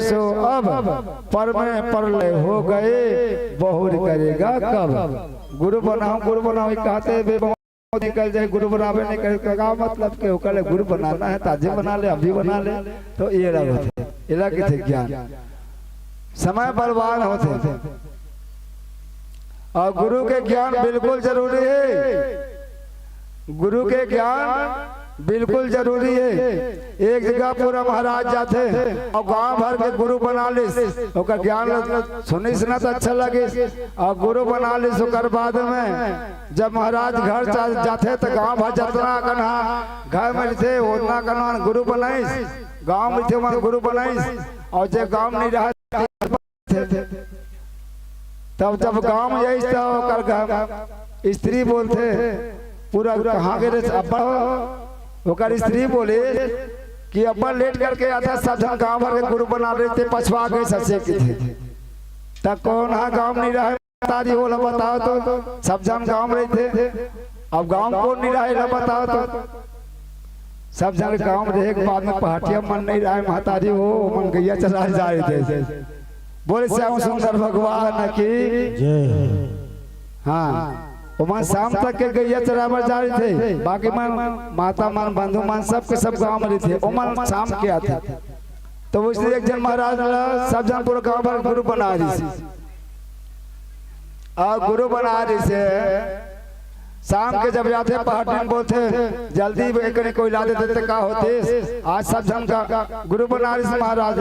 सो अब पर में परलय हो गए बहुर करेगा कब। गुरु बनाओ कहते निकल जाए गुरु बनावे नहीं करे का मतलब के ओकरे गुरु बनाना है ताजे बना ले अभी बना ले तो ये रहा इला के थे ज्ञान समय बर्बाद होते और गुरु के ज्ञान बिल्कुल जरूरी है। गुरु के ज्ञान बिल्कुल जरूरी है। एक जगह पूरा महाराज जाते और गांव भर के गुरु बना ले ओकर ज्ञान सुनी सुना तो अच्छा लगे और गुरु बना ले ओकर बाद में जब महाराज घर जाते तो गांव भर जितना कन्हा घर में थे उतना कन्हा गुरु बनाइस गांव में थे वहां गुरु बनाइस और जब गांव नहीं रहा तब जब गांव में यही ओकर स्त्री बोलते पूरा कहाँ के अब्बा ओकर स्त्री बोले कि अब्बा लेट करके आता सब जन गांव भर के गुरु बना रहे थे पछवा गए सच्चे के थे तब कौन हाँ गांव नहीं रहे तारी बोला बताओ तो सब जन गांव रहे थे अब गांव कौन नहीं रहे बताओ तो सब जन गांव रहे के बाद में पहाटिया मन नहीं रहा महतारी हो मन गैया चला जा रहे थे बोले श्याम सुंदर भगवान की हाँ वहाँ शाम तक के गैया चरावर जा रहे थे बाकी मन माता मन बंधु मन सब के सब गांव में थे उमन शाम के आते तो उसने एक जन महाराज सब जन पूरा गांव भर गुरु बना रही थी और गुरु बना रही से शाम के जब जाते पहाड़ बोलते जल्दी कोई ला देते थे क्या होते आज सब जन का गुरु बना रही से महाराज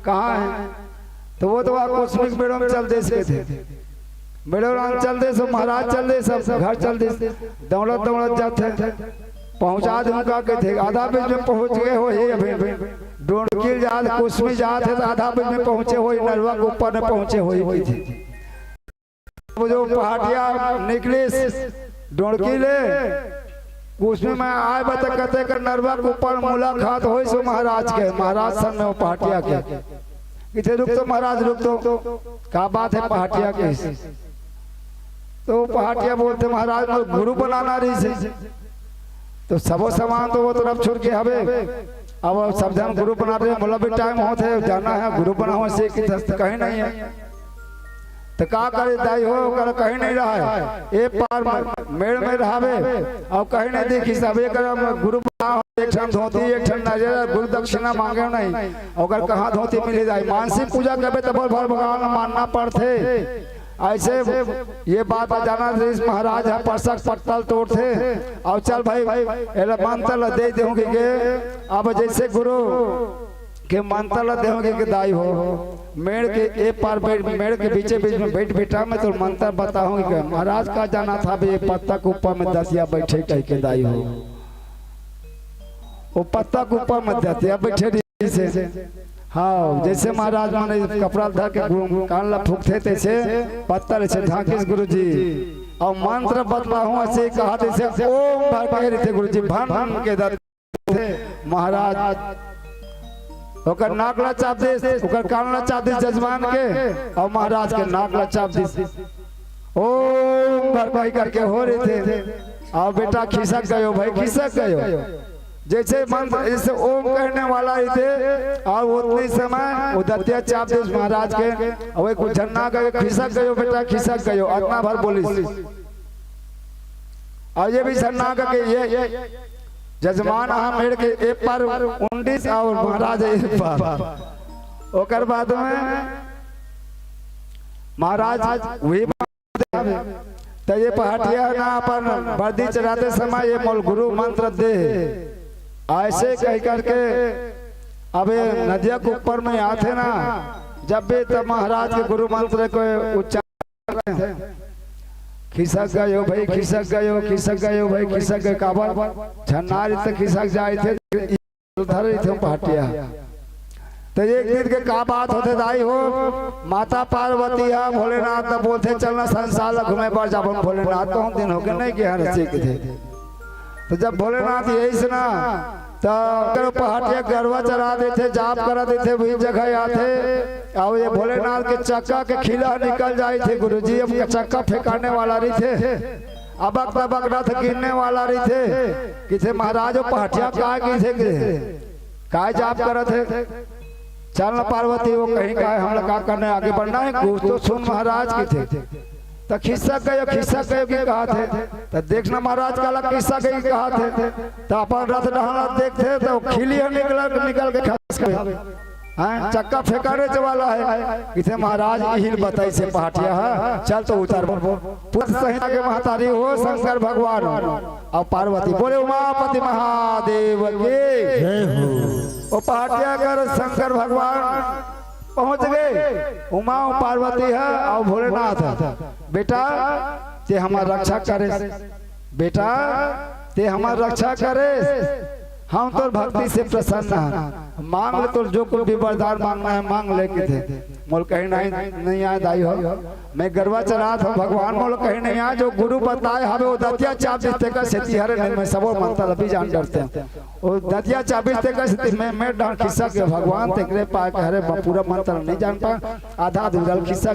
कहाँ है तो वो तो कॉस्मिक बेड़ों में चल दे थे बेड़ोरान चल दे सब महाराज चल दे सब घर चल दे दौड़त जाते पहुंचा दूंगा के थे आधा बीच में पहुंच गए हो ये अभी डोंडकील जात कुछ में जाते तो आधा बीच में पहुंचे हो नलवा के ऊपर में पहुंचे हुई थी वो जो पहाड़िया निकले डोंडकीले उसमें मैं आए बता कहते कर नलवा के ऊपर मुलाकात हो सो महाराज के महाराज सन में वो पहाड़िया के किथे रुक तो महाराज रुक तो क्या बात है पहाड़िया के तो पहाटिया बोलते महाराज गुरु बनाना रही से तो सबो सामान तो वो तरफ छोड़ के हवे अब सब जन गुरु बना रहे बोला भी टाइम होते जाना है गुरु बनाओ से कहीं नहीं है तो का करे दाई हो कर कहीं नहीं रहा है एक पार मेड़ में रहावे और कहीं नहीं देखी सब एक गुरु बनाओ एक क्षण धोती एक क्षण नजर गुरु दक्षिणा मांगे नहीं अगर कहाँ धोती मिल जाए मानसिक पूजा करे तो भगवान मानना पड़ते ऐसे ये बात जाना महाराज है परसक पत्तल तोड़ते और चल भाई मंत्र दे दूंगी के अब जैसे गुरु के मंत्र देंगे के दाई हो मेड़ के एक पार मेड़ के बीच में बैठ बैठा में तो मंत्र बताऊंगी कि महाराज का जाना था ये पत्ता के ऊपर में दसिया बैठे कह के दाई हो वो पत्ता के ऊपर में दसिया बैठे से हाँ जैसे महाराज माने कपड़ा धर के कान ला फूकते तैसे पत्थर से झांकिस गुरुजी और मंत्र बतलाऊं ऐसे कहा जैसे ओम भर थे गुरुजी भन के दर महाराज ओकर नाकला चाप दे ओकर कानला चाप दे जजमान के और महाराज के नाकला चाप दे ओम भर करके हो रहे थे और बेटा खिसक गयो भाई खिसक गयो जैसे मंत्र जैसे ओम कहने वाला ही थे और उतनी समय उदत्या चाप दे महाराज के और कुछ झन्ना करके खिसक गयो बेटा खिसक गयो अतना भर बोली और ये भी झन्ना करके ये जजमान मेड़ के एक पर 19 और महाराज एक पर ओकर बाद में महाराज वही तो ये पहाटिया ना अपन वर्दी चढ़ाते समय ये मोल गुरु मंत्र दे ऐसे कह करके अबे नदिया के ऊपर में आते ना जब भी तब महाराज के गुरु मंत्र को उच्चारण खिसक गयो भाई खिसक गयो खिसक गयो भाई खिसक गए काबर झन्नारी तक खिसक जाए थे उधर ही थे पहाटिया तो एक दिन के का बात होते दाई हो माता पार्वती है भोलेनाथ तो बोलते चलना संसार घूमे पर जब हम भोलेनाथ तो हम दिन हो गए नहीं कि हर थे तो जब भोलेनाथ यही से ना तो पहाटिया गरवा चढ़ा देते जाप करा देते वही जगह आते और ये भोलेनाथ के चक्का के खिला निकल जाए थे गुरुजी अब चक्का फेंकाने वाला रही थे अबक तबक रथ गिरने वाला रही थे कि थे महाराज पहाटिया का की थे का जाप करत है चल न पार्वती वो कहीं का है, हम लोग का करने आगे बढ़ना है, कुछ तो सुन महाराज की थे। तो खिस्सा गयो की कहा थे, तो देखना महाराज का अलग किस्सा गई कहा थे। तो अपन रथ डहाना देखते तो खिली निकल के खस गए, चक्का फेंकाने वाला है। इसे महाराज हिल बताई से पहाटिया है, चल तो उतर संहिता के महतारी हो शंकर भगवान और पार्वती बोले उमापति महादेव के जय हो। पहाटिया कर शंकर भगवान पहुंच गए, उमा पार्वती है और भोलेनाथ। बेटा ते हमारा रक्षा करे, बेटा ते हमारा रक्षा करे, हम तो भक्ति से प्रसन्न हैं, मांग ले तो जो कुछ भी वरदान मांगना है मांग लेके थे। मोल कहीं नहीं याद आई हो, मैं गरबा चढ़ा था भगवान मोल कहीं नहीं आया, जो गुरु बताए हमें वो दतिया चाबीस का सेती हरे नहीं, मैं सबो मानता अभी जान डरते हैं वो दतिया चाबीस का सेती मैं डांट खिस्सा के भगवान तेरे पाए के हरे पूरा मंत्र नहीं जान पा, आधा अधूरा खिस्सा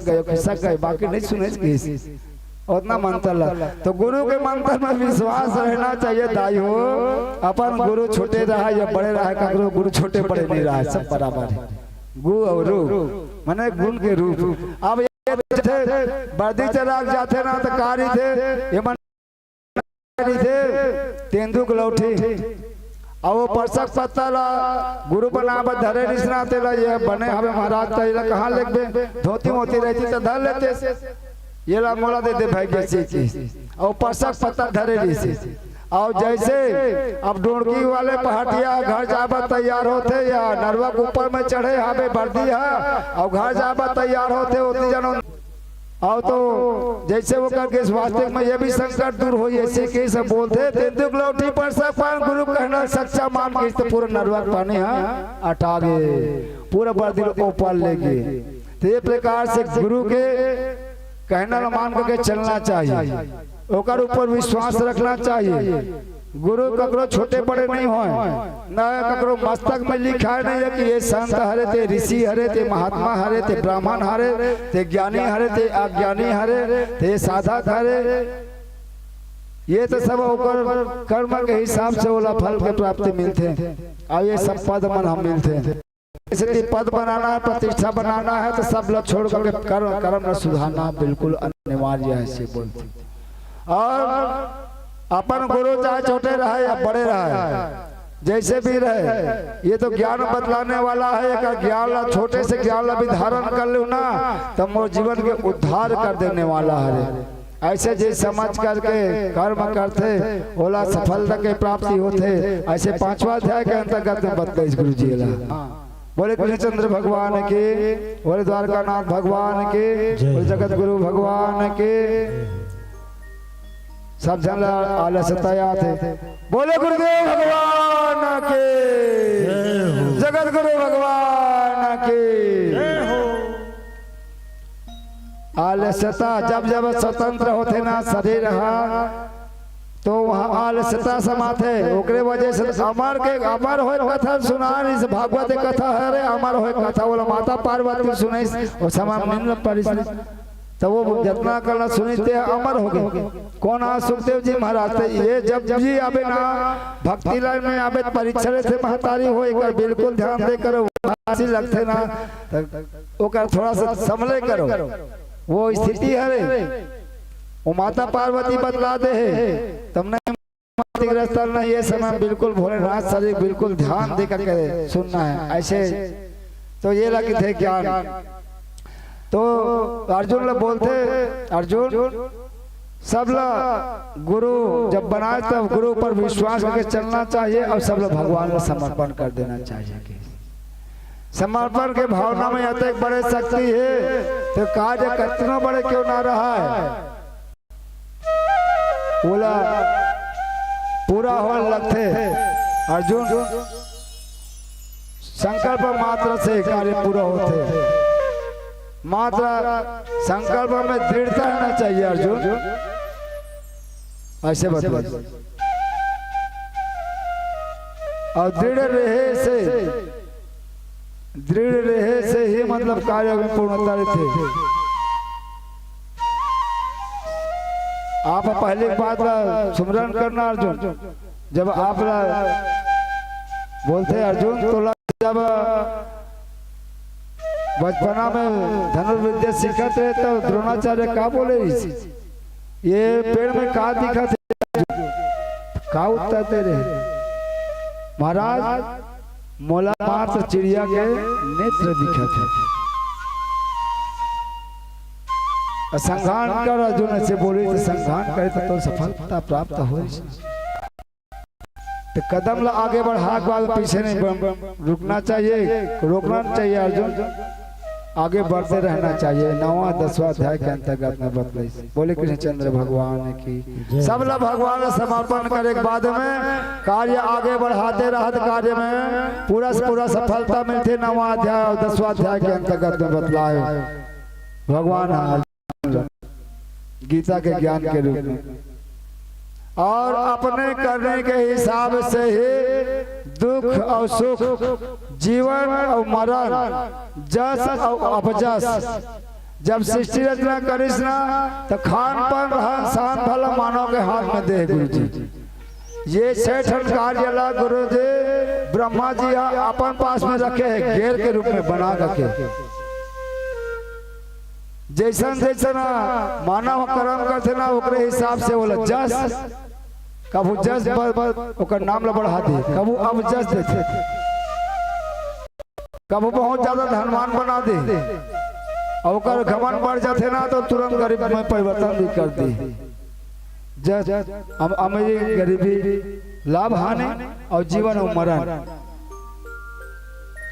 गए बाकी नहीं सुने उतना मंत्र। तो गुरु के मंत्र में विश्वास रहना चाहिए दाई हो। अपन गुरु छोटे रहा या बड़े रहा, ककरो गुरु छोटे बड़े नहीं रहा, सब बराबर है। गु और रूप माने गुण के रूप। अब ये थे बर्दी चराग जाते ना तो कारी थे, ये थे तेंदुक लौठी और वो परसक पत्ता ला गुरु बनाब धरे निसनाते ला, ये बने हमें महाराज तैला कहाँ लेके धोती मोती रहती तो धर लेते, ये ला मोला दे भाई बेची और परसक पत्ता धरे ली। और जैसे अब ढूंढकी वाले पहाटिया घर जाबा तैयार होते या नरवा के ऊपर में चढ़े हावे बर्दी है और घर जाबा तैयार होते उतनी जनो। और तो जैसे वो करके स्वास्थ्य में ये भी संकट दूर हो, ऐसे के सब बोलते तेंदुक लौटी पर पान गुरु कहना सच्चा मान के तो पूरा नरवा पानी है हटा गए, पूरा बर्दी ऊपर ले गए। तो ये प्रकार से गुरु के कहना मान करके चलना चाहिए, ओकर ऊपर विश्वास रखना चाहिए। गुरु ककरो छोटे बड़े नहीं हो, न ककरो मस्तक में लिखा है नहीं है कि ये संत हरे ते, ऋषि हरे ते, महात्मा हरे ते, ब्राह्मण हरे ते, ज्ञानी हरे ते, अज्ञानी हरे ते, साधक हरे। ये तो सब ओकर कर्म के हिसाब से ओला फल के प्राप्ति मिलते हैं और ये सब पद मन हम मिलते हैं। इसलिए पद बनाना है, प्रतिष्ठा बनाना है तो सब लोग छोड़ करके कर्म न सुधारना बिल्कुल अनिवार्य है से बोलते। और अपन गुरु चाहे छोटे रहे या बड़े रहे, जैसे भी रहे, ये तो ज्ञान बतलाने वाला है। एक ज्ञान छोटे से ज्ञान भी धारण कर लो ना तो मोर जीवन के उद्धार कर देने वाला है। ऐसे जे समझ करके कर्म करते ओला सफलता के प्राप्ति होते। ऐसे पांचवा अध्याय के अंतर्गत में बताइए गुरु जी ला। बोले कृष्णचंद्र भगवान के, बोले द्वारकानाथ भगवान के, बोले जगत गुरु भगवान के। सब जन आलसतया थे, बोले गुरुदेव भगवान के, जगत गुरु भगवान के। आलसता जब जब स्वतंत्र होते ना शरीर तो वहाँ आलसता समाते, ओकरे वजह से अमर के अमर हो कथा सुना इस भागवत कथा है रे, अमर हो कथा बोला माता पार्वती सुने और समान निम्न परिस्थिति तो वो जितना करना सुनते अमर हो गए। कौन आ सुखदेव जी महाराज थे, ये जब जी आवे ना भक्ति लाइन में आवे परीक्षा से महतारी हो एक बार बिल्कुल ध्यान दे करो लगते ना ओकर थोड़ा सा संभले करो, वो स्थिति है रे। वो माता पार्वती बतला दे है तुमने नहीं, ये समय बिल्कुल भोलेनाथ शरीर बिल्कुल ध्यान दे करके सुनना है ऐसे। तो ये लगे थे ज्ञान। तो अर्जुन लोग बोलते, अर्जुन सब लोग गुरु जब बनाए तब गुरु पर विश्वास करके चलना चाहिए और सब लोग भगवान को समर्पण कर देना चाहिए। समर्पण के भावना में अतः बड़े शक्ति है तो कार्य कितना बड़े क्यों ना रहा है बोला पूरा हो लगते। अर्जुन संकल्प मात्र से कार्य पूरा होते, मात्र संकल्प में दृढ़ता रहना चाहिए। अर्जुन ऐसे बता और दृढ़ रहे से ही मतलब कार्य में पूर्णता रहते। आप पहले बात सुमरन करना अर्जुन, जब आप बोलते अर्जुन तो जब बचपना में धनुर्विद्या सीखत रहे तो द्रोणाचार्य का बोले ये पेड़ में का दिखा थे का उत्तर दे रहे महाराज मोला मात्र चिड़िया के नेत्र दिखा थे। संघान कर अर्जुन से बोले तो संघान करे तो सफलता प्राप्त हो तो कदम ला आगे बढ़ा के बाद पीछे नहीं रुकना चाहिए, रोकना चाहिए अर्जुन, आगे बढ़ते रहना चाहिए। 9वां 10वां अध्याय के अंतर्गत में बतलाई बोले कृष्णचंद्र भगवान की सब ला भगवान समर्पण करे के बाद में कार्य आगे बढ़ाते रहते कार्य में पूरा से पूरा सफलता मिलती। 9वां अध्याय और 10वां अध्याय के अंतर्गत में बतलाए भगवान गीता के ज्ञान के रूप में और अपने करने के हिसाब से ही दुख और सुख, जीवन और मरण, जस और अपजस जब सृष्टि रचना करिस ना तो खान पान रहन सहन भला मानव के हाथ में दे गुरु जी। ये 6 कार्य ला गुरु जी ब्रह्मा जी अपन पास में रखे है घेर के रूप में बना करके। जैसन जैसन मानव कर्म करते ना ओकरे हिसाब से बोला जस कबू जस ओकर नाम ला बढ़ा दे, कबू अब जस देते, कबू बहुत ज्यादा धनवान बना दे और ओकर घमंड बढ़ जाते ना तो तुरंत गरीब में परिवर्तन भी कर दी। जस अमीरी गरीबी लाभ हानि और जीवन और मरण।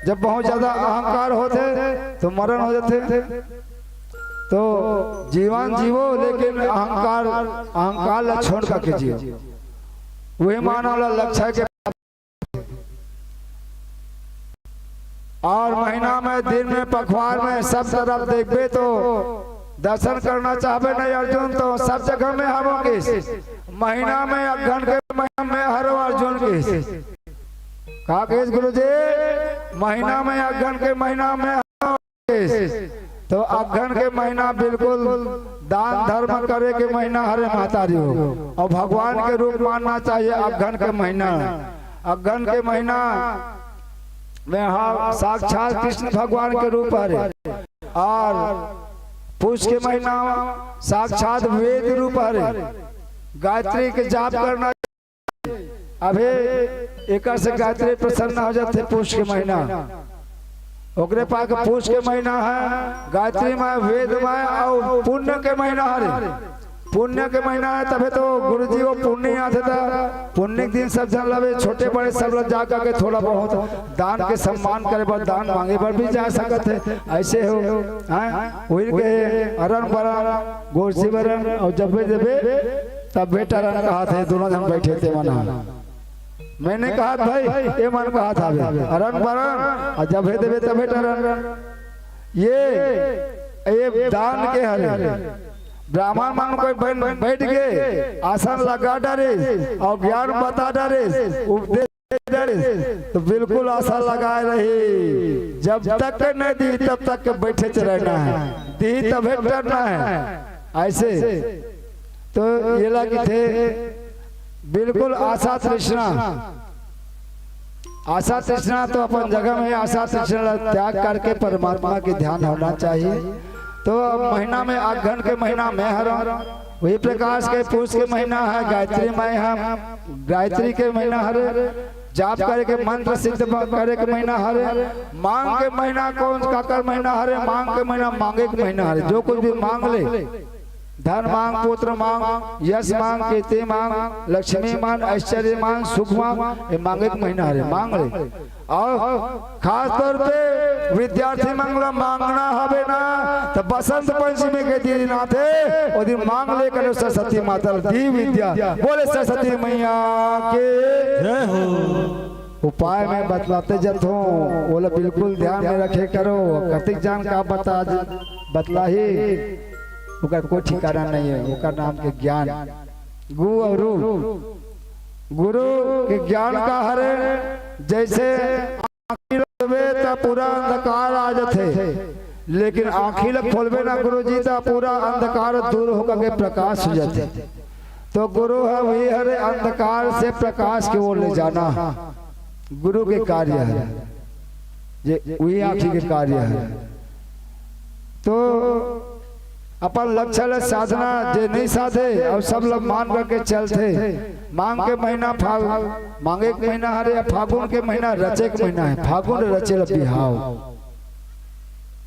जब बहुत ज्यादा अहंकार होते तो मरण हो जाते। तो जीवन जीवो लेकिन अहंकार ला छोड़ करके जियो, वही मानव ला लक्ष्य के। और महीना में दिन में पखवार में सब तरफ देखबे तो दर्शन करना चाहबे नहीं अर्जुन तो सब जगह में होंगे। महीना में अगहन के महीना में हर अर्जुन के का केस गुरु जी महीना में अगहन के महीना में तो अगहन के महीना बिल्कुल दान धर्म करे के महीना हरे मातारी हो और भगवान के रूप मानना चाहिए। अगहन के महीना, अगहन के महीना में हाँ साक्षात कृष्ण भगवान के रूप हरे और पुष के महीना साक्षात वेद रूप हरे। गायत्री के जाप करना अभी एक से गायत्री प्रसन्न हो जाते। पुष के महीना ओकरे पाक पुष के महीना है, गायत्री में वेद में और पुण्य के महीना हरे। पुण्य के महीना है तभी तो गुरु जी वो पुण्य आते था। पुण्य दिन सब जन लवे छोटे बड़े सब लोग जाकर के थोड़ा बहुत दान के सम्मान करे पर दान मांगे पर भी जा सकते है। ऐसे हो वही के अरण बरण गोरसी बरण और जब देवे तब बेटा रन कहा थे दोनों जन बैठे थे मना। मैंने कहा भाई ये मन कहा था अरण बरण और जब देवे तब बेटा रन। ये दान के हरे ब्राह्मण मान कोई बैठ गए आसन लगा डरे और ज्ञान बता डरे उपदेश डरे तो बिल्कुल आसन लगाए रही। जब तक नहीं दी तब तक बैठे रहना है, दी तब डरना है। ऐसे तो ये लगे थे बिल्कुल आशा तृष्णा। आशा तृष्णा तो अपन जगह में आशा तृष्णा त्याग करके परमात्मा के ध्यान होना चाहिए। तो महीना में अगहन के महीना में हर वही प्रकाश के पुष के महीना है, गायत्री में हम गायत्री के महीना हरे जाप करे के मंत्र सिद्ध करे के महीना हरे। मांग के महीना कौन काकर महीना हरे, मांग के महीना मांगे के महीना हरे। जो कुछ भी मांग ले धन मांग, पुत्र मांग, यश मांग, कीर्ति मांग, लक्ष्मी मांग, ऐश्वर्य मांग, सुख मांग, ये मांगे के महीना हरे मांग ले। और खास तौर पे विद्यार्थी मंगला मांगना हवे ना तो बसंत पंचमी के दिन आते और दिन मांग लेकर सरस्वती माता दी विद्या। बोले सरस्वती मैया के जय हो। उपाय में बतलाते जब हो बोले बिल्कुल ध्यान में रखे करो। कार्तिक जान का बतला ही कोई ठिकाना नहीं है। उसका नाम के ज्ञान गु और गुरु के ज्ञान का हरे जैसे पूरा अंधकार आ जाते लेकिन आँखी लग खोलबे ना गुरु जी तो पूरा अंधकार दूर होकर के प्रकाश हो जाते। तो गुरु है वही हरे अंधकार से प्रकाश की ओर ले जाना गुरु के कार्य है, वही आँखी के कार्य है। तो अपन लक्ष्य साधना जे नहीं साधे और सब लोग मान करके चलते। मांग के महीना मांगे के महीना हरे फागुन के महीना रचे के महीना है। फागुन रचे बिहाव,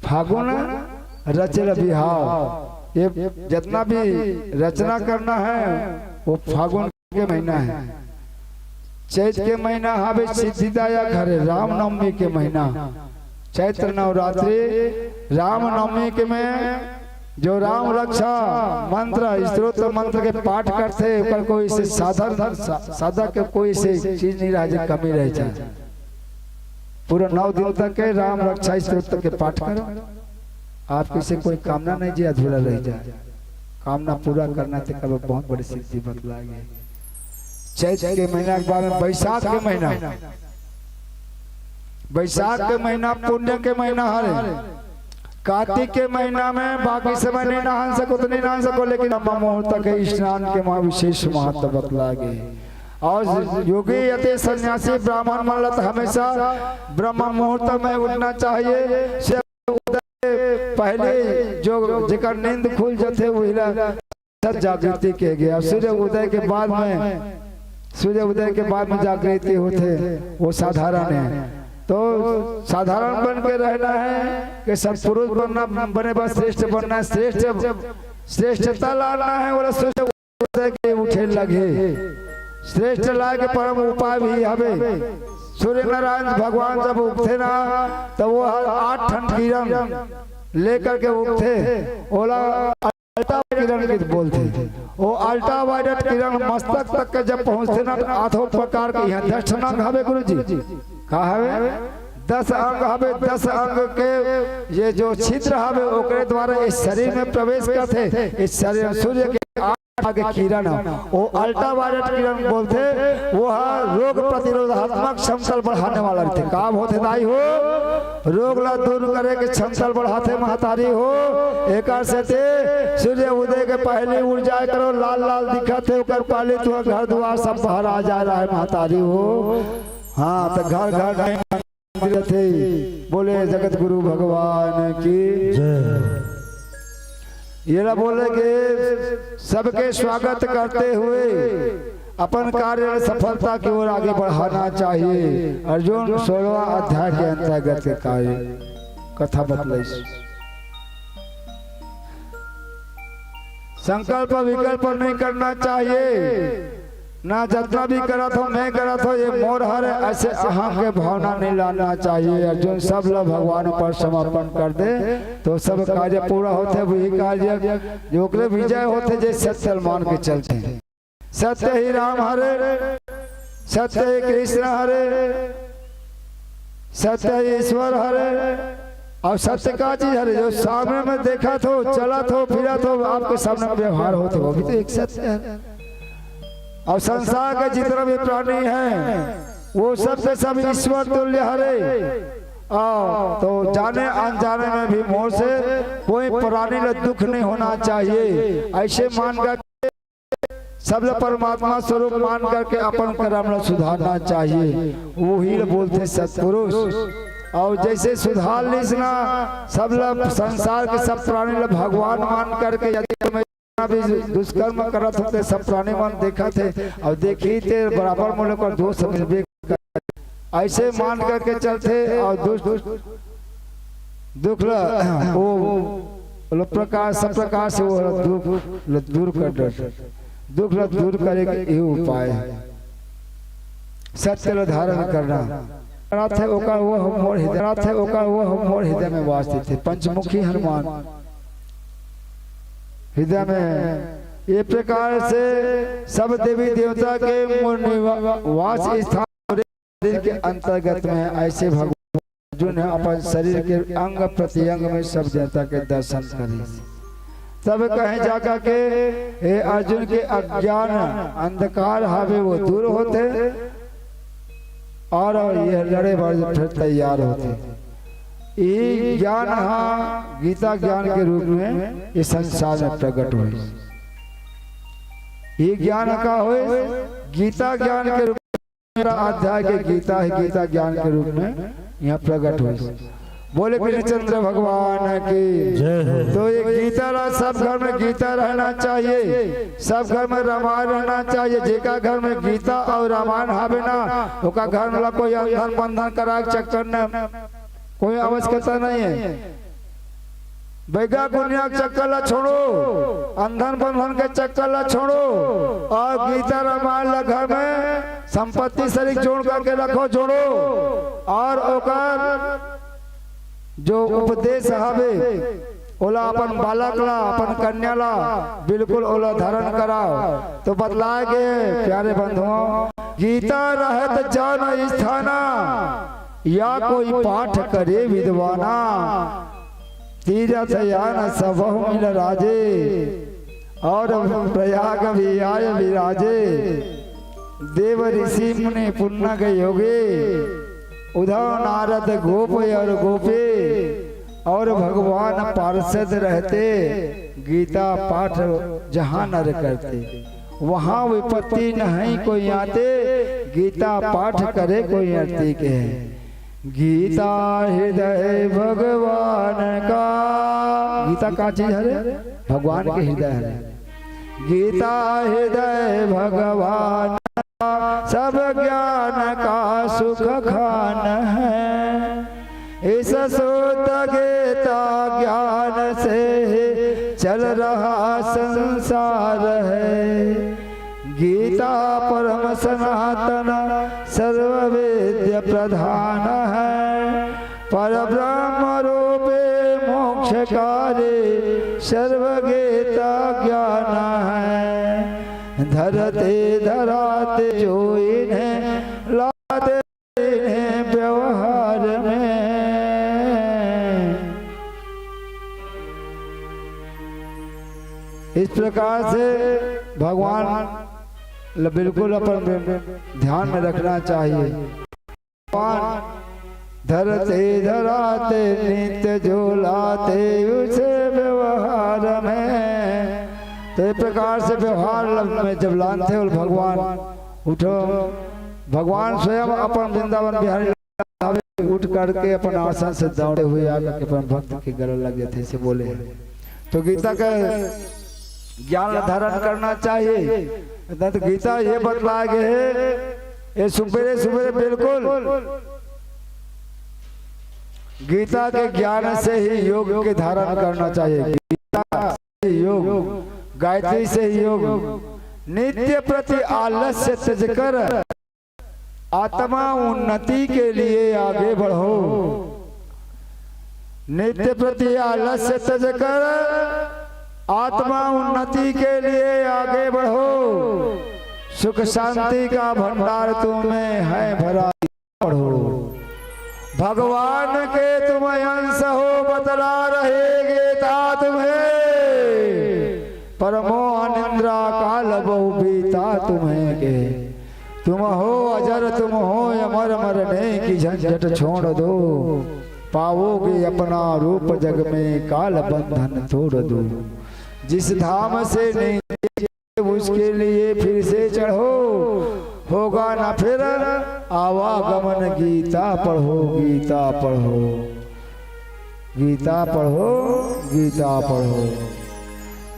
फागुन रचे बिहाव। ये जितना भी रचना करना है वो फागुन के महीना है। चैत के महीना हवे सिद्धिदाया घरे रामनवमी के महीना। चैत्र नवरात्रि रामनवमी के में जो राम रक्षा मंत्र स्त्रोत्र मंत्र के पाठ करते ऊपर कोई से साधक के कोई से चीज नहीं रह कमी रह जाए। पूरा 9 दिन तक के राम रक्षा स्त्रोत्र के पाठ करो। आपकी से कोई कामना नहीं जी अधूरा रह जाए। कामना पूरा करना तो कब बहुत बड़ी सिद्धि बतलाएगी। चैत के महीना के बाद में बैसाख के महीना, बैसाख के महीना पुण्य के महीना हरे। कार्तिक के महीना में बाकी समय नहीं नहा सको तो नहीं नहा सको, लेकिन मुहूर्त के स्नान के विशेष महत्व बतलागे। और योगी यते सन्यासी ब्राह्मण मल्लत हमेशा ब्रह्म मुहूर्त में उठना चाहिए। से पहले जो जेकर नींद खुल जाते वही जागृति के गया। सूर्य उदय के बाद में, सूर्य उदय के बाद में जागृति होते वो साधारण है। तो साधारण बन के रहना है कि सब पुरुष बनना बने बस श्रेष्ठ बनना है। श्रेष्ठता लाना है और सूर्य उदय के उठे लगे। श्रेष्ठ लाए के परम उपाय भी हवे। सूर्य नारायण भगवान जब उगते ना तो वो 8 ठंड किरण लेकर के उगते। ओला अल्ट्रा किरण के बोलते। वो अल्ट्रा वायलेट किरण मस्तक तक के जब पहुंचते ना 8 प्रकार के यहाँ 10 अंग हवे गुरु जी। कहा है 10 अंग हवे। 10 अंग के ये जो छिद्र हवे ओकरे द्वारा इस शरीर में प्रवेश करते। इस शरीर सूर्य के आगे किरण वो अल्ट्रा वायलेट किरण बोलते। वो रोग प्रतिरोधात्मक क्षमता बढ़ाने वाला रहते। काम होते दाई हो रोग ला दूर करे के क्षमता बढ़ाते महतारी हो। एक से सूर्य उदय के पहले उड़ जाए करो लाल लाल दिखाते ओकर पहले तो घर द्वार सब बाहर आ जा रहा है महतारी हो। हाँ तो घर घर मंदिर थे। बोले जगत गुरु भगवान की जय। ये ना बोले कि सबके स्वागत करते हुए अपन कार्य सफलता की ओर आगे बढ़ाना चाहिए। अर्जुन 16वां अध्याय के अंतर्गत के कार्य कथा बतलाई। संकल्प विकल्प नहीं करना चाहिए। ना जितना भी करा था मैं करा था ये मोर हर ऐसे अहम के भावना नहीं लाना चाहिए। अर्जुन सब लोग भगवान पर समर्पण कर दे तो सब कार्य पूरा होते। वही कार्य जो विजय होते जैसे सत्य मान के चलते। सत्य ही राम हरे, सत्य ही कृष्ण हरे, सत्य ही ईश्वर हरे। और सत्य का चीज हरे जो सामने में देखा तो चला तो फिरा तो आपके सामने व्यवहार हो तो वो भी तो एक सत्य है। और संसार के जितने भी प्राणी हैं वो सब से सब ईश्वर तुल्य हरे। तो जाने अनजाने में भी मोह से कोई प्राणी में दुख नहीं होना चाहिए। ऐसे मान कर सब परमात्मा स्वरूप मान करके अपन कर्म सुधारना चाहिए। वही बोलते सत्पुरुष। और जैसे सुधार लीसना सब लोग संसार के सब प्राणी भगवान मान करके यदि भी दुष्कर्म करत होते सब प्राणी मन देखा थे और देखी थे बराबर मोले कर दोष मिलबे ऐसे मान करके चलते। और दुख वो प्रकार सब प्रकार से वो दुख दूर कर दुख दूर करे के यही उपाय है। सत्य धारण करना है ओकर वो मोर हृदय में वास थे। पंचमुखी हनुमान हृदय में ये प्रकार से सब देवी देवता के वास स्थान के अंतर्गत में ऐसे भगवान अर्जुन अपन शरीर के अंग प्रत्यंग में सब देवता के दर्शन करे। तब कहे जाकर के हे अर्जुन के अज्ञान अंधकार हवे वो दूर होते और ये लड़े बढ़ फिर तैयार होते। ये ज्ञान हाँ गीता ज्ञान के रूप में इस संसार में प्रकट हुई। ये ज्ञान का हो गीता ज्ञान के रूप में अध्याय के गीता है गीता ज्ञान के रूप में यहाँ प्रकट हुई। बोले कृष्णचंद्र भगवान की जय हो। तो ये गीता सब घर में गीता रहना चाहिए, सब घर में रामायण रहना चाहिए। जेका घर में गीता और रामायण हावे ना ओका घर में कोई अंधन बंधन करा के चक्कर न कोई आवश्यकता नहीं है। बैगा दुनिया के चक्कर ला छोड़ो, अंधन बंधन के चक्कर ला छोड़ो और गीता रामायण ला घर में संपत्ति शरीक जोड़ करके रखो, जोड़ो और ओकर जो उपदेश हवे ओला अपन बालक ला अपन कन्या ला बिल्कुल ओला धारण कराओ। तो बतलाए गए प्यारे बंधुओं, गीता रहत जान स्थाना या कोई पाठ करे विद्वाना, तीरथ यान सबहु मिल राजे और प्रयाग भी आय विराजे, देव ऋषि मुनि पुण्य के योगे, उद्धव नारद गोप और गोपे और भगवान पार्षद रहते, गीता पाठ जहाँ नर करते वहाँ विपत्ति नहीं कोई आते, गीता पाठ करे कोई अर्थी के। गीता हृदय भगवान का, गीता का चीज है भगवान के हृदय है। गीता हृदय भगवान सब ज्ञान का सुख खान है, इस सूत गीता ज्ञान से चल रहा संसार है। गीता परम सनातन सर्ववेद्य प्रधान है, पर ब्रह्म रूपे मोक्षकारी सर्वगीता ज्ञान है। धरते धराते जो इन्हें लाते इन्हें व्यवहार में, इस प्रकार से भगवान बिल्कुल अपन ध्यान में रखना चाहिए। भगवान धरते धराते नित्य जो लाते उसे व्यवहार में, तो इस प्रकार से व्यवहार में जब लाते हो भगवान उठो, भगवान स्वयं अपन वृंदावन बिहारी उठ करके अपन आसन से दौड़े हुए आकर के अपन भक्त के गले लगे थे से बोले। तो गीता का ज्ञान धारण करना चाहिए। तो गीता ये बतला गए है, ये सुबेरे सुबेरे बिल्कुल गीता के ज्ञान से ही योग के धारण करना चाहिए। गीता से योग, गायत्री से योग, नित्य प्रति आलस्य त्यज कर आत्मा उन्नति के लिए आगे बढ़ो। नित्य प्रति आलस्य त्यज कर आत्मा उन्नति के लिए आगे बढ़ो। सुख शांति का भंडार तुम्हें है भरा पढ़ो। भगवान के तुम अंश हो बतला रहे गीता तुम्हें, परमो अनिंद्रा काल बहु बीता तुम्हें के। तुम हो अजर तुम हो अमर, मरने की झंझट छोड़ दो, पाओगे अपना रूप जग में काल बंधन तोड़ दो। जिस धाम से नहीं उसके लिए फिर से चढ़ो, होगा ना फिर आवागमन। गीता पढ़ो, गीता पढ़ो, गीता पढ़ो, गीता पढ़ो।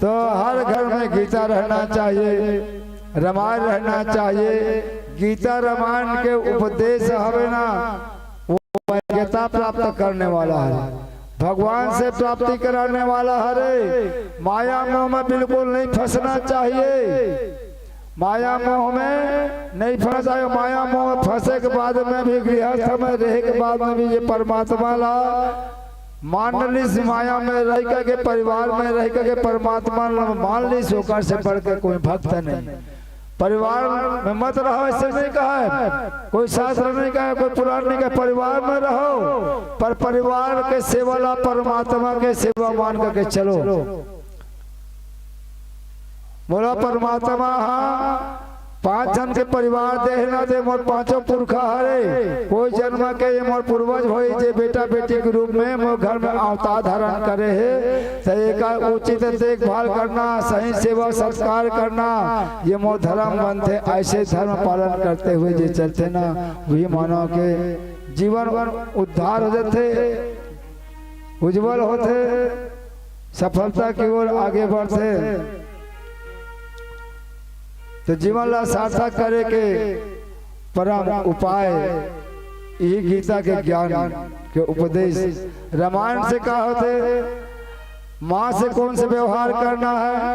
तो हर घर में गीता रहना चाहिए, रामायण रहना चाहिए। गीता रामायण के उपदेश हवे ना वो योग्यता प्राप्त करने वाला है, भगवान से प्राप्ति कराने वाला है। माया मोह में बिल्कुल नहीं फंसना चाहिए, माया मोह में नहीं फंसना चाहिए। माया मोह में फंसे के बाद में भी गृहस्थ में रहे के बाद में भी ये परमात्मा ला मान ली, माया में रह के परिवार में रह के परमात्मा मान ली, सोकर से बढ़ के कोई भक्त नहीं। परिवार में मत रहो ऐसे नहीं कहा है, कोई शास्त्र नहीं कहा है, कोई पुराण नहीं कहा। परिवार में रहो पर परिवार के सेवा परमात्मा के सेवा मान करके चलो। बोला परमात्मा हाँ 5 जन के परिवार देना दे मोर 5 पुरखा हरे, कोई जन्म के ये मोर पूर्वज होई जे बेटा बेटी के रूप में मोर घर में अवतार धारण करे है। सही का उचित देखभाल करना, सही सेवा संस्कार करना, ये मोर धर्म बनते। ऐसे धर्म पालन करते हुए जो चलते ना वही मानो के जीवन उद्धार हो जाते। उज्जवल होते, सफलता की ओर आगे बढ़ते, तो जीवन ला सार्थक करे के परम उपाय यही गीता के ज्ञान के उपदेश। रामायण से क्या होते, माँ से कौन से व्यवहार करना है,